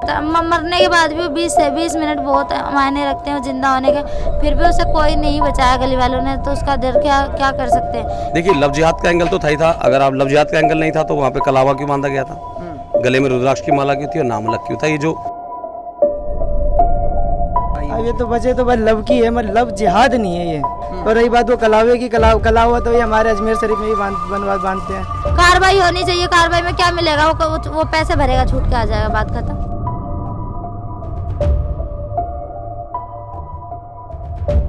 मरने के बाद भी 20 से 20 मिनट बहुत मायने रखते हैं जिंदा होने के, फिर भी उसे कोई नहीं बचाया गली वालों ने, तो उसका डर क्या कर सकते हैं। देखिए, लव जिहाद का एंगल तो था ही था। अगर आप लव जिहाद का एंगल नहीं था तो वहाँ पे कलावा क्यों बांधा गया था, गले में रुद्राक्ष की माला क्यों थी और नाम अलग क्यों था? ये जो ये तो वजह तो बस लव की है, मतलब लव जिहाद नहीं है ये। और रही बात वो कलावे की, कलावा तो ये हमारे अजमेर शरीफ में भी बांधते हैं। कार्रवाई होनी चाहिए। कार्रवाई में क्या मिलेगा? वो पैसे भरेगा, छूट के आ जाएगा, बात खत्म।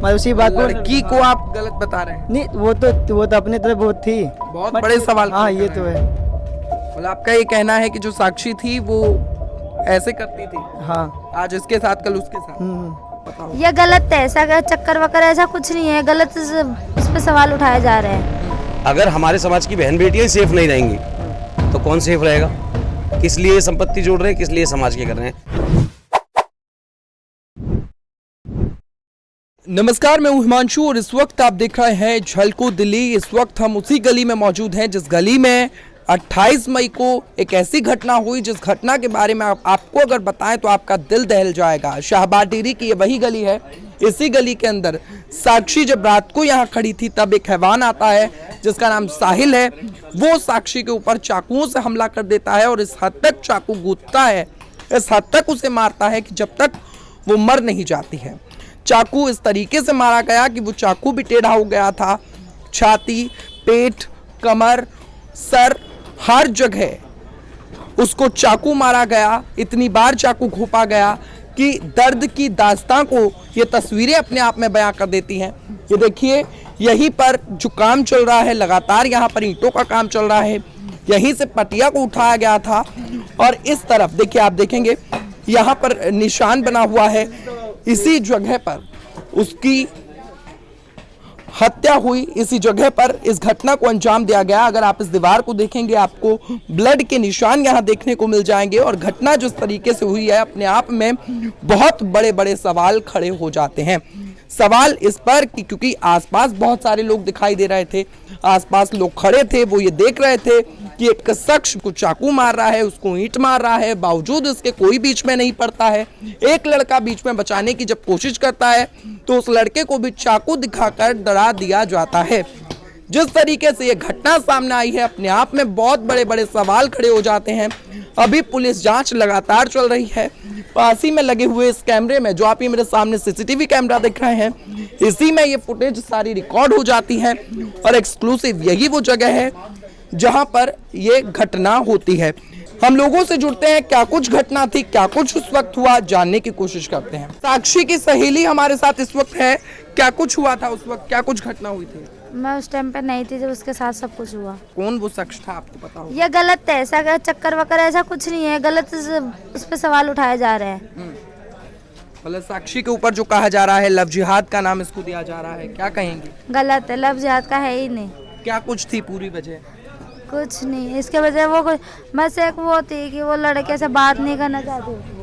मैं उसी बात को लड़की को आप गलत बता रहे हैं। नहीं, वो तो अपनी तरफ बहुत थी, बहुत बड़े सवाल। हाँ, ये तो है। मतलब आपका ये कहना है कि जो साक्षी थी वो ऐसे करती थी, हाँ, आज इसके साथ कल उसके साथ। बताओ। ये गलत है, ऐसा चक्कर वक्कर ऐसा कुछ नहीं है, गलत इस पे सवाल उठाए जा रहे हैं। अगर हमारे समाज की बहन बेटियां सेफ नहीं रहेंगी तो कौन सेफ रहेगा? किस लिए संपत्ति जोड़ रहे हैं, किस लिए समाज के कर रहे हैं? नमस्कार, मैं हूं हिमांशु और इस वक्त आप देख रहे हैं झलको दिल्ली। इस वक्त हम उसी गली में मौजूद हैं जिस गली में 28 मई को एक ऐसी घटना हुई जिस घटना के बारे में आपको अगर बताएं तो आपका दिल दहल जाएगा। शाहबाद डेरी की ये वही गली है। इसी गली के अंदर साक्षी जब रात को यहाँ खड़ी थी तब एक हैवान आता है जिसका नाम साहिल है। वो साक्षी के ऊपर चाकुओं से हमला कर देता है और इस हद तक चाकू गूंथता है, इस हद तक उसे मारता है कि जब तक वो मर नहीं जाती है। चाकू इस तरीके से मारा गया कि वो चाकू भी टेढ़ा हो गया था। छाती, पेट, कमर, सर, हर जगह उसको चाकू मारा गया। इतनी बार चाकू घोंपा गया कि दर्द की दास्तां को ये तस्वीरें अपने आप में बयां कर देती हैं। ये देखिए, यहीं पर जो काम चल रहा है, लगातार यहाँ पर ईंटों का काम चल रहा है। यहीं से पटिया को उठाया गया था और इस तरफ देखिए, आप देखेंगे यहाँ पर निशान बना हुआ है। इसी जगह पर उसकी हत्या हुई, इसी जगह पर इस घटना को अंजाम दिया गया। अगर आप इस दीवार को देखेंगे आपको ब्लड के निशान यहाँ देखने को मिल जाएंगे और घटना जिस तरीके से हुई है अपने आप में बहुत बड़े बड़े सवाल खड़े हो जाते हैं। सवाल इस पर कि क्योंकि आसपास बहुत सारे लोग दिखाई दे रहे थे, आसपास लोग खड़े थे, वो ये देख रहे थे कि एक शख्स को चाकू मार रहा है, उसको ईंट मार रहा है, बावजूद इसके कोई बीच में नहीं पड़ता है। एक लड़का बीच में बचाने की जब कोशिश करता है तो उस लड़के को भी चाकू दिखाकर डरा दिया जाता है। जिस तरीके से ये घटना सामने आई है अपने आप में बहुत बड़े बड़े सवाल खड़े हो जाते हैं। अभी पुलिस जांच लगातार चल रही है। पास ही में लगे हुए इस कैमरे में, जो आप ये मेरे सामने सीसीटीवी कैमरा देख रहे हैं, इसी में ये फुटेज सारी रिकॉर्ड हो जाती है और एक्सक्लूसिव यही वो जगह है जहां पर ये घटना होती है। हम लोगों से जुड़ते हैं, क्या कुछ घटना थी, क्या कुछ उस वक्त हुआ, जानने की कोशिश करते हैं। साक्षी की सहेली हमारे साथ इस वक्त है। क्या कुछ हुआ था उस वक्त, क्या कुछ घटना हुई थी? मैं उस टाइम पे नहीं थी जब उसके साथ सब कुछ हुआ। कौन वो शख्स था आपको पता हो? ये गलत है, ऐसा चक्कर वक्कर ऐसा कुछ नहीं है, गलत इस पे सवाल उठाए जा रहे हैं। मतलब साक्षी के ऊपर जो कहा जा रहा है लव जिहाद का नाम इसको दिया जा रहा है, क्या कहेंगे? गलत है, लव जिहाद का है ही नहीं। क्या कुछ थी पूरी वजह? कुछ नहीं, इसके वजह वो बस एक वो थी कि वो लड़के से बात नहीं करना चाहती।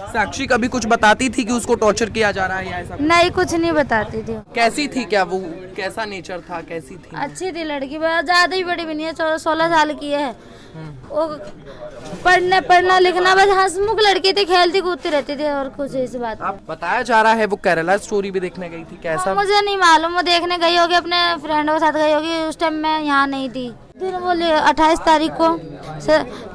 साक्षी कभी कुछ बताती थी कि उसको टॉर्चर किया जा रहा है या ऐसा? नहीं, कुछ नहीं बताती थी। कैसी थी, क्या वो कैसा नेचर था, कैसी थी? अच्छी थी लड़की, ज्यादा ही बड़ी भी नहीं है, 16 साल की है। वो पढ़ना लिखना बस हंसमुख लड़की थी, खेलती कूदती रहती थी और कुछ इस बात। आप बताया जा रहा है वो केरला स्टोरी भी देखने गई थी, कैसा? मुझे नहीं मालूम, वो देखने गई होगी, अपने फ्रेंडों के साथ गई होगी। उस टाइम मैं यहाँ नहीं थी। दिन बोली 28 तारीख को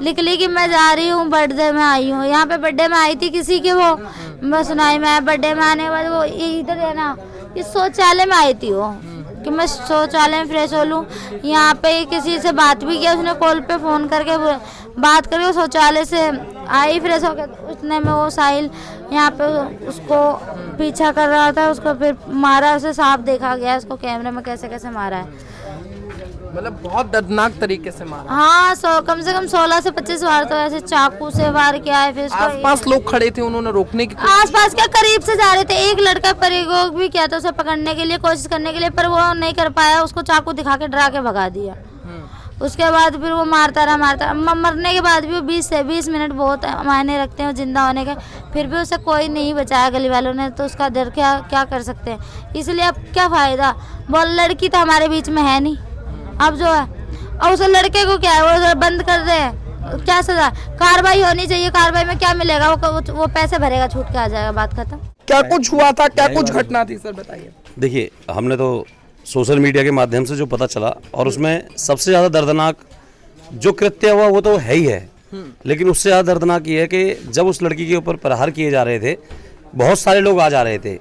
लिख ली कि मैं जा रही हूँ, बर्थडे में आई हूँ। यहाँ पे बर्थडे में आई थी किसी के, वो मैं सुनाई मैं बर्थडे में आने के बाद वो इधर है ना, इस शौचालय में आई थी वो कि मैं शौचालय में फ्रेश हो लूँ। यहाँ पे किसी से बात भी किया उसने, कॉल पे फ़ोन करके बात करके वो शौचालय से आई फ्रेश होकर। उसने में वो साहिल यहाँ पे उसको पीछा कर रहा था, उसको फिर मारा, उसे साफ देखा गया उसको कैमरे में कैसे कैसे मारा है। मतलब बहुत दर्दनाक तरीके से मारा। हाँ, कम से कम 16 से 25 बार तो ऐसे चाकू से वार किया है। फिर आसपास लोग खड़े थे, उन्होंने रोकने की आसपास क्या करीब से जा रहे थे। एक लड़का प्रयोग भी किया था उसे पकड़ने के लिए, कोशिश करने के लिए, पर वो नहीं कर पाया। उसको चाकू दिखा के डरा के भगा दिया। उसके बाद फिर वो मारता रहा। मरने के बाद भी 20 से 20 मिनट बहुत मायने रखते हैं जिंदा होने के, फिर भी उसे कोई नहीं बचाया गली वालों ने, तो उसका डर क्या कर सकते हैं। इसलिए अब क्या फायदा, बोल लड़की तो हमारे बीच में है नहीं। अब जो है और उस लड़के को क्या है, वो बंद कर दे क्या सजा, कार्रवाई होनी चाहिए। कार्रवाई में क्या मिलेगा, वो पैसे भरेगा, छूट के आ जाएगा, बात खत्म। क्या कुछ हुआ था, क्या कुछ घटना थी सर, बताइए। देखिए, हमने तो सोशल मीडिया के माध्यम से जो पता चला, और उसमें सबसे ज़्यादा दर्दनाक जो कृत्य हुआ वो तो है ही है, लेकिन उससे ज़्यादा दर्दनाक ये है कि जब उस लड़की के ऊपर प्रहार किए जा रहे थे, बहुत सारे लोग आ जा रहे थे,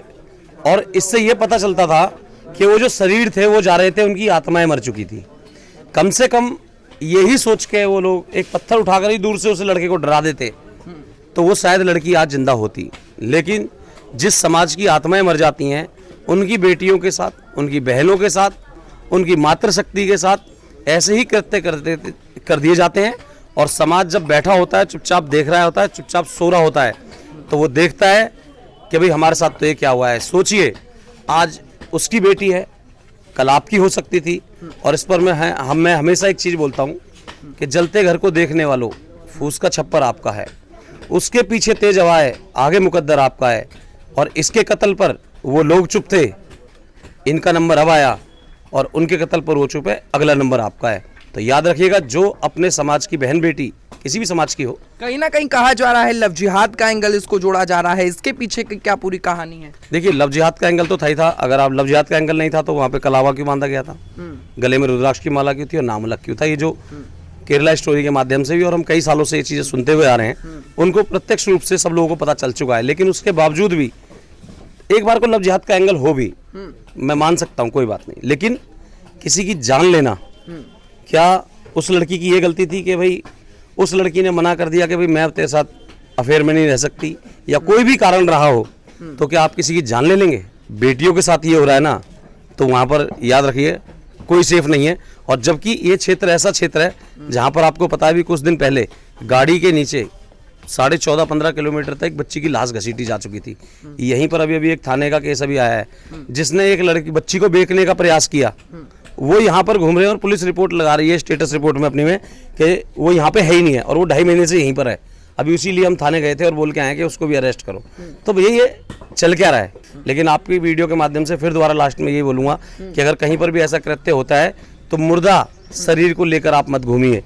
और इससे ये पता चलता था कि वो जो शरीर थे वो जा रहे थे, उनकी आत्माएं मर चुकी थी। कम से कम यही सोच के वो लोग एक पत्थर उठाकर ही दूर से उस लड़के को डरा देते तो वो शायद लड़की आज जिंदा होती। लेकिन जिस समाज की आत्माएं मर जाती हैं, उनकी बेटियों के साथ, उनकी बहनों के साथ, उनकी मातृशक्ति के साथ ऐसे ही कृत्य कर दिए जाते हैं, और समाज जब बैठा होता है, चुपचाप देख रहा होता है, चुपचाप सो रहा होता है, तो वो देखता है कि भाई हमारे साथ तो ये क्या हुआ है। सोचिए, आज उसकी बेटी है, कल आपकी हो सकती थी। और इस पर मैं हमेशा एक चीज़ बोलता हूँ कि जलते घर को देखने वालों, फूस का छप्पर आपका है, उसके पीछे तेज हवाएं, आगे मुकद्दर आपका है। और इसके कत्ल पर वो लोग चुप थे, इनका नंबर अब आया, और उनके कत्ल पर वो चुप है, अगला नंबर आपका है। तो याद रखिएगा, जो अपने समाज की बहन बेटी, किसी भी समाज की हो, कहीं ना कहीं कहा जा रहा है लव जिहाद का एंगल इसको जोड़ा जा रहा है, इसके पीछे की क्या पूरी कहानी है? देखिए, लव जिहाद का एंगल तो था ही था। अगर आप लव जिहाद का एंगल नहीं था तो वहाँ पे कलावा क्यों बांधा गया था, गले में रुद्राक्ष की माला क्यों थी, और नाम अलग क्यों था? ये जो केरला स्टोरी के माध्यम से भी, और हम कई सालों से ये चीज़ें सुनते हुए आ रहे हैं, उनको प्रत्यक्ष रूप से सब लोगों को पता चल चुका है। लेकिन उसके बावजूद भी एक बार को लव जिहाद का एंगल हो भी, मैं मान सकता हूँ, कोई बात नहीं, लेकिन किसी की जान लेना, क्या उस लड़की की ये गलती थी कि भाई उस लड़की ने मना कर दिया कि भाई मैं तेरे साथ अफेयर में नहीं रह सकती, या कोई भी कारण रहा हो, तो क्या आप किसी की जान ले लेंगे? बेटियों के साथ ये हो रहा है ना, तो वहाँ पर याद रखिए कोई सेफ नहीं है। और जबकि ये क्षेत्र ऐसा क्षेत्र है जहाँ पर आपको पता है भी कुछ दिन पहले गाड़ी के नीचे 14.5-15 किलोमीटर तक बच्ची की लाश घसीटी जा चुकी थी। यहीं पर अभी एक थाने का केस अभी आया है, जिसने एक लड़की बच्ची को बेचने का प्रयास किया, वो यहाँ पर घूम रहे हैं, और पुलिस रिपोर्ट लगा रही है स्टेटस रिपोर्ट में अपनी में कि वो यहाँ पे है ही नहीं है, और वो 2.5 महीने से यहीं पर है। अभी इसीलिए हम थाने गए थे और बोल के आए कि उसको भी अरेस्ट करो। तो भैया ये चल क्या रहा है? लेकिन आपकी वीडियो के माध्यम से फिर दोबारा लास्ट में यही बोलूँगा कि अगर कहीं पर भी ऐसा कृत्य होता है तो मुर्दा शरीर को लेकर आप मत घूमिए,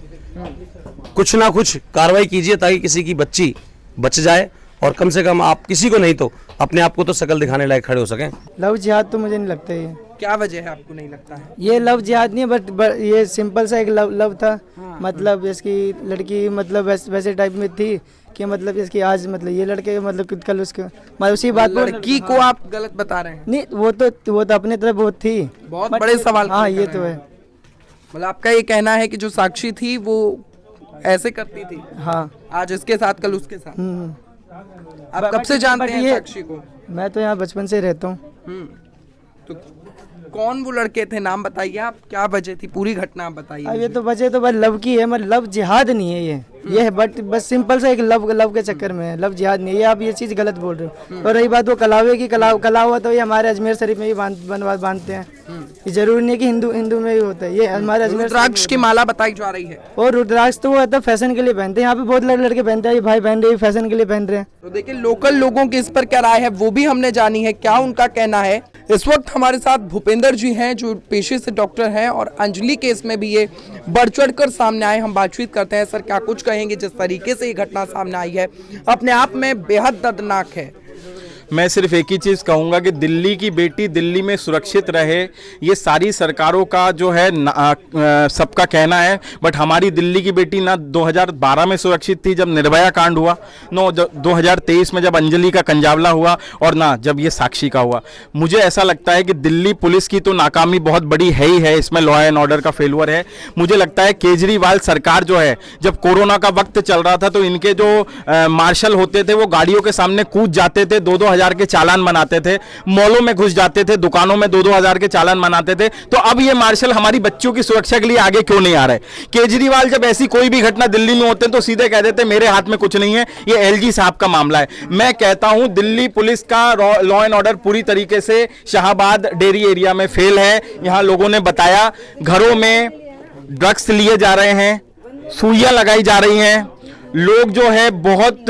कुछ ना कुछ कार्रवाई कीजिए ताकि किसी की बच्ची बच जाए, और कम से कम आप किसी को नहीं तो अपने आप को तो शकल दिखाने लायक खड़े हो सकें। लव जिहाद तो मुझे नहीं लगता ये। क्या वजह है आपको नहीं लगता है? ये लव जिहाद नहीं है, बट ये सिंपल सा एक लव था। मतलब इसकी लड़की मतलब वैसे टाइप में थी कि मतलब इसकी आज मतलब ये लड़के मतलब कल उसके मतलब उसी बात पर लड़की को आप गलत बता रहे हैं? नहीं, वो तो अपने तरफ बहुत थी। बहुत बड़े सवाल। हाँ, ये तो है। मतलब आपका ये कहना है कि जो साक्षी थी वो ऐसे करती थी? हाँ, आज इसके साथ, कल उसके साथ। आप कब से जानते हैं साक्षी को? मैं तो यहाँ बचपन से रहता हूँ। तो कौन वो लड़के थे, नाम बताइए आप, क्या वजह थी, पूरी घटना आप बताइए। अब ये तो वजह तो बस लव की है, मतलब लव जिहाद नहीं है ये है, बट बस सिंपल सा एक लव के चक्कर में है, लव जिहाद नहीं है। ये आप ये चीज़ गलत बोल रहे हो। और रही बात वो कलावे की, कलावा तो ये हमारे अजमेर शरीफ में भी बांधते हैं। ये जरूरी नहीं कि हिंदू में ही होता है, ये हमारे अजमेर। रुद्राक्ष की माला बताई जा रही है, और रुद्राक्ष तो वो फैशन के लिए पहनते हैं। यहाँ पे बहुत लड़के पहनते हैं, ये भाई पहन रहे, फैशन के लिए पहन रहे हैं। तो देखिए लोकल लोगों की इस पर क्या राय है वो भी हमने जानी है, क्या उनका कहना है। इस वक्त हमारे साथ भूपेंद्र जी हैं जो पेशे से डॉक्टर हैं, और अंजलि केस में भी ये बढ़ चढ़कर सामने आए। हम बातचीत करते हैं, सर क्या कुछ कहेंगे? जिस तरीके से ये घटना सामने आई है अपने आप में बेहद दर्दनाक है। मैं सिर्फ एक ही चीज़ कहूँगा कि दिल्ली की बेटी दिल्ली में सुरक्षित रहे, ये सारी सरकारों का जो है सबका कहना है। बट हमारी दिल्ली की बेटी ना 2012 में सुरक्षित थी जब निर्भया कांड हुआ, 2023 में जब अंजलि का कंजावला हुआ, और ना जब ये साक्षी का हुआ। मुझे ऐसा लगता है कि दिल्ली पुलिस की तो नाकामी बहुत बड़ी है ही है, इसमें लॉ एंड ऑर्डर का फेलुअर है। मुझे लगता है केजरीवाल सरकार जो है, जब कोरोना का वक्त चल रहा था तो इनके जो मार्शल होते थे वो गाड़ियों के सामने कूद जाते थे, 2-2 हजार के चालान बनाते थे, मॉलों में घुस जाते थे, दुकानों में 2-2 हजार के चालान बनाते थे। तो अब ये मार्शल हमारी बच्चियों की सुरक्षा के लिए आगे क्यों नहीं आ रहे? केजरीवाल जब ऐसी कोई भी घटना दिल्ली में होते हैं तो सीधे कह देते मेरे हाथ में कुछ नहीं है, ये एलजी साहब का मामला है। मैं कहता हूं दिल्ली पुलिस का लॉ एंड ऑर्डर पूरी तरीके से शाहबाद डेयरी एरिया में फेल है। यहां लोगों ने बताया घरों में ड्रग्स लिए जा रहे हैं, सुइयां लगाई जा रही हैं, लोग जो है बहुत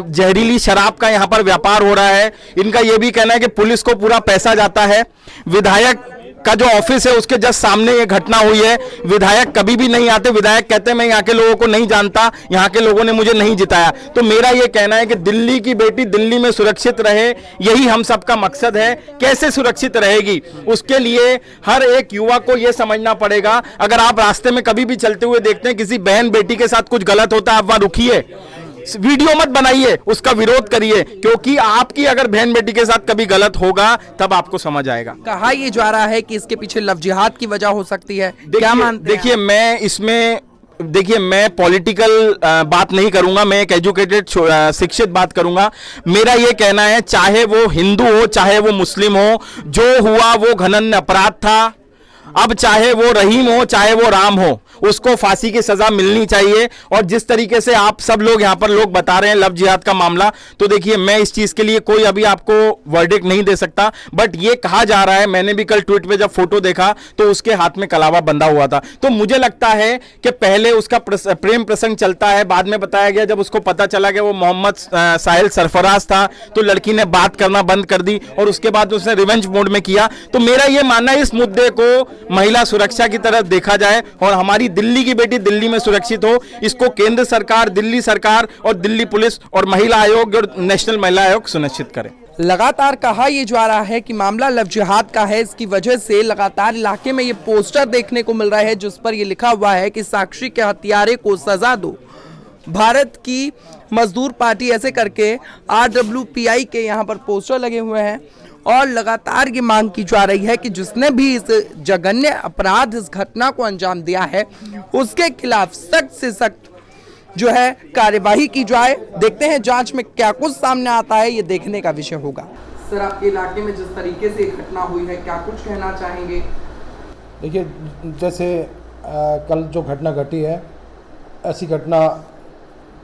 जहरीली शराब का यहाँ पर व्यापार हो रहा है। इनका यह भी कहना है कि पुलिस को पूरा पैसा जाता है। विधायक का जो ऑफिस है उसके जस्ट सामने ये घटना हुई है। विधायक कभी भी नहीं आते, विधायक कहते हैं मैं यहाँ के लोगों को नहीं जानता, यहाँ के लोगों ने मुझे नहीं जिताया। तो मेरा ये कहना है कि दिल्ली की बेटी दिल्ली में सुरक्षित रहे, यही हम सबका मकसद है। कैसे सुरक्षित रहेगी उसके लिए हर एक युवा को यह समझना पड़ेगा। अगर आप रास्ते में कभी भी चलते हुए देखते हैं किसी बहन बेटी के साथ कुछ गलत होता है, आप वहां रुकिए, वीडियो मत बनाइए, उसका विरोध करिए, क्योंकि आपकी अगर बहन बेटी के साथ कभी गलत होगा तब आपको समझ आएगा। कहा यह जा रहा है कि इसके पीछे लव जिहाद की वजह हो सकती है, क्या मानते हैं? देखिए मैं इसमें मैं पॉलिटिकल बात नहीं करूंगा, मैं एक एजुकेटेड शिक्षित बात करूंगा। मेरा ये कहना है चाहे वो हिंदू हो चाहे वो मुस्लिम हो, जो हुआ वो घनन्य अपराध था। अब चाहे वो रहीम हो चाहे वो राम हो, उसको फांसी की सजा मिलनी चाहिए। और जिस तरीके से आप सब लोग यहाँ पर लोग बता रहे हैं लव जिहाद का मामला, तो देखिए मैं इस चीज के लिए कोई अभी आपको वर्डिक्ट नहीं दे सकता, बट ये कहा जा रहा है, मैंने भी कल ट्वीट पे जब फोटो देखा तो उसके हाथ में कलावा बंधा हुआ था। तो मुझे लगता है कि पहले उसका प्रेम प्रसंग चलता है, बाद में बताया गया जब उसको पता चला कि वो मोहम्मद साहिल सरफराज था तो लड़की ने बात करना बंद कर दी और उसके बाद उसने रिवेंज मोड में किया। तो मेरा ये मानना है इस मुद्दे को महिला सुरक्षा की तरफ देखा जाए और हमारी दिल्ली की बेटी दिल्ली में सुरक्षित हो, इसको केंद्र सरकार, दिल्ली सरकार और दिल्ली पुलिस और महिला आयोग और नेशनल महिला आयोग सुनिश्चित करें। लगातार कहा यह जा रहा है कि मामला लव जिहाद का है, इसकी वजह से लगातार इलाके में ये पोस्टर देखने को मिल रहा है जिस पर यह लिखा हुआ है कि साक्षी के हत्यारे को सजा दो। भारत की मजदूर पार्टी ऐसे करके RWPI के यहाँ पर पोस्टर लगे हुए हैं और लगातार ये मांग की जा रही है कि जिसने भी इस जघन्य अपराध, इस घटना को अंजाम दिया है, उसके खिलाफ सख्त से सख्त जो है कार्यवाही की जाए। देखते हैं जांच में क्या कुछ सामने आता है, ये देखने का विषय होगा। सर, आपके इलाके में जिस तरीके से घटना हुई है, क्या कुछ कहना चाहेंगे? देखिए, जैसे कल जो घटना घटी है, ऐसी घटना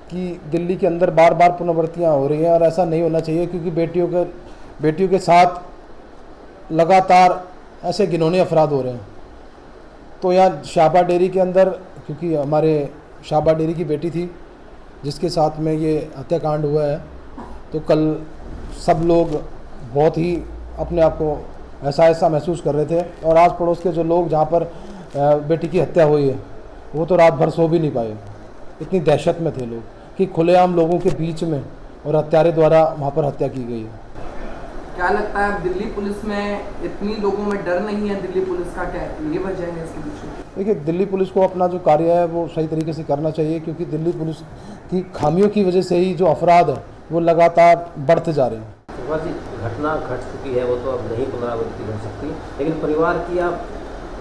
की दिल्ली के अंदर बार बार पुनरावृत्तियाँ हो रही हैं और ऐसा नहीं होना चाहिए, क्योंकि बेटियों के साथ लगातार ऐसे घिनौने अपराध हो रहे हैं। तो यहाँ शाहबा डेयरी के अंदर, क्योंकि हमारे शाहबा डेयरी की बेटी थी जिसके साथ में ये हत्याकांड हुआ है, तो कल सब लोग बहुत ही अपने आप को ऐसा महसूस कर रहे थे। और आस पड़ोस के जो लोग जहाँ पर बेटी की हत्या हुई है, वो तो रात भर सो भी नहीं पाए, इतनी दहशत में थे लोग कि खुलेआम लोगों के बीच में और हत्यारे द्वारा वहाँ पर हत्या की गई है। क्या लगता है दिल्ली पुलिस में इतनी लोगों में डर नहीं है? दिल्ली पुलिस का क्या ये वजह है इसके पीछे? देखिए, दिल्ली पुलिस को अपना जो कार्य है वो सही तरीके से करना चाहिए, क्योंकि दिल्ली पुलिस की खामियों की वजह से ही जो अपराध है वो लगातार बढ़ते जा रहे हैं। जी, घटना घट चुकी है, वो तो अब नहीं पुनरावृत्ति हो सकती, लेकिन परिवार की आप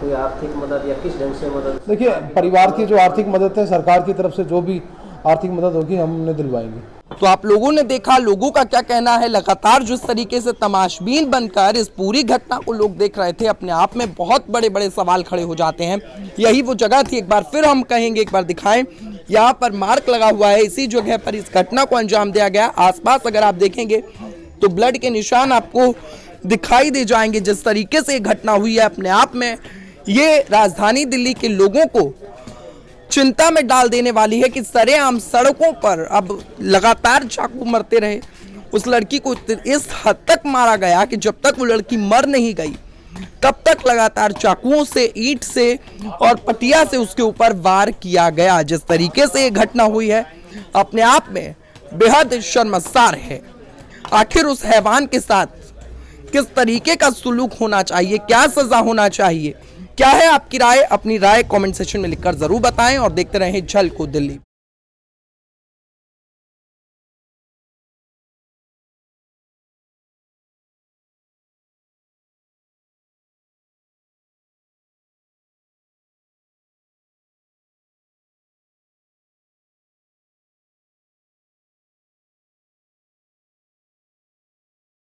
कोई आर्थिक मदद या किस ढंग से मदद? देखिए, परिवार की जो आर्थिक मदद है, सरकार की तरफ से जो भी आर्थिक मदद होगी हम उन्हें दिलवाएंगे। तो आप लोगों ने देखा लोगों का क्या कहना है। लगातार जिस तरीके से तमाशबीन बनकर इस पूरी घटना को लोग देख रहे थे, अपने आप में बहुत बड़े बड़े सवाल खड़े हो जाते हैं। यही वो जगह थी, एक बार फिर हम कहेंगे, एक बार दिखाएं, यहाँ पर मार्क लगा हुआ है, इसी जगह पर इस घटना को अंजाम दिया गया। आसपास अगर आप देखेंगे तो ब्लड के निशान आपको दिखाई दे जाएंगे। जिस तरीके से घटना हुई है, अपने आप में ये राजधानी दिल्ली के लोगों को चिंता में डाल देने वाली है कि सरेआम सड़कों पर अब लगातार चाकू मरते रहे। उस लड़की को इस हद तक मारा गया कि जब तक वो लड़की मर नहीं गई तब तक लगातार चाकुओं से, ईंट से और पटिया से उसके ऊपर वार किया गया। जिस तरीके से ये घटना हुई है, अपने आप में बेहद शर्मसार है। आखिर उस हैवान के साथ किस तरीके का सुलूक होना चाहिए, क्या सजा होना चाहिए, क्या है आपकी राय? अपनी राय कमेंट सेक्शन में लिखकर जरूर बताएं और देखते रहें झलको दिल्ली।